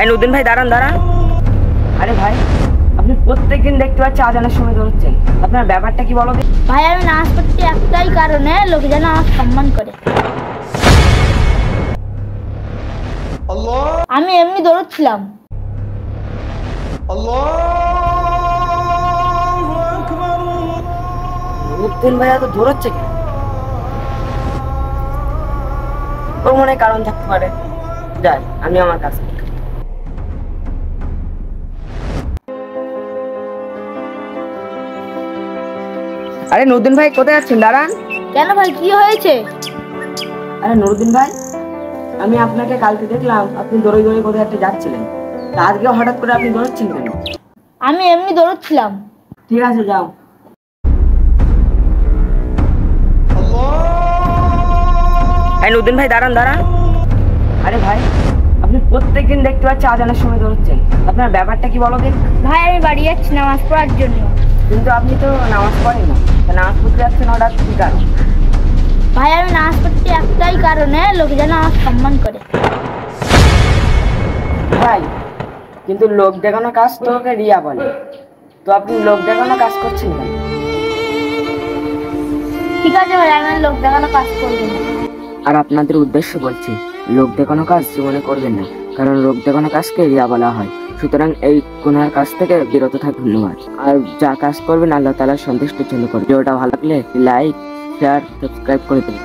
নতুন ভাই দাঁড়ান দাঁড়ান। আরে ভাই, আপনি প্রত্যেকদিন দেখতে পাচ্ছি আজানের সময় দৌড়চ্ছেন, আপনার ব্যাপারটা কি বলো? ভাই আমি নামাজ পড়ছি একটাই কারণে, লোকে যেন আমার সম্মান করে। আমি এমনি দৌড়চ্ছিলাম। নতুন ভাই এত দৌড়চ্ছে কেন? ওর মনে হয় কারণ থাকতে পারে। যাই আমি আমার কাছে। আরে নতুন ভাই কোথায় যাচ্ছেন? দাঁড়ান। কেন ভাই, কি হয়েছে? আরে নুরুদ্দিন ভাই, আমি আপনাকে কালকে দেখলাম আপনি দৌড়ে দৌড়ে কোথায় একটা যাচ্ছিলেন, তা আজকে হঠাৎ করে আপনি দৌড়চ্ছেন কেন? আমি এমনি দৌড়চ্ছিলাম। ঠিক আছে যাও। নতুন ভাই দাঁড়ান দাঁড়ান। আরে ভাই, আপনি প্রত্যেকদিন দেখতে পাচ্ছি আজানের সময় দৌড়চ্ছেন, আপনার ব্যাপারটা কি বলো দিন? ভাই আমি বাড়ি যাচ্ছি নামাজ পড়ার জন্য। কিন্তু আপনি তো নামাজ পড়েন না, তা নামাজ পড়তে যাচ্ছেন হঠাৎ কি কারণ? ভাই আমি নামাজ পড়ছি একটাই কারণে, লোকে যেন আমার সম্মান করে। ভাই, কিন্তু লোক দেখানো কাজ তো ওকে রিয়া বলে, তো আপনি লোক দেখানো কাজ করছেন কেন? ঠিক আছে ভাই, আমি লোক দেখানো কাজ করবো না। আর আপনাদের উদ্দেশ্য বলছি, লোক দেখানো কাজ জীবনে করবেন না, কারণ লোক দেখানো কাজকে রিয়া বলা হয়। সুতরাং এই গুনার কাজ থেকে বিরত থাকুন। ধন্যবাদ। আর যা কাজ করবেন আল্লাহ তাআলার সন্তুষ্টির জন্য করবেন। ভিডিওটা ভালো লাগলে লাইক, শেয়ার, সাবস্ক্রাইব করে দেবেন।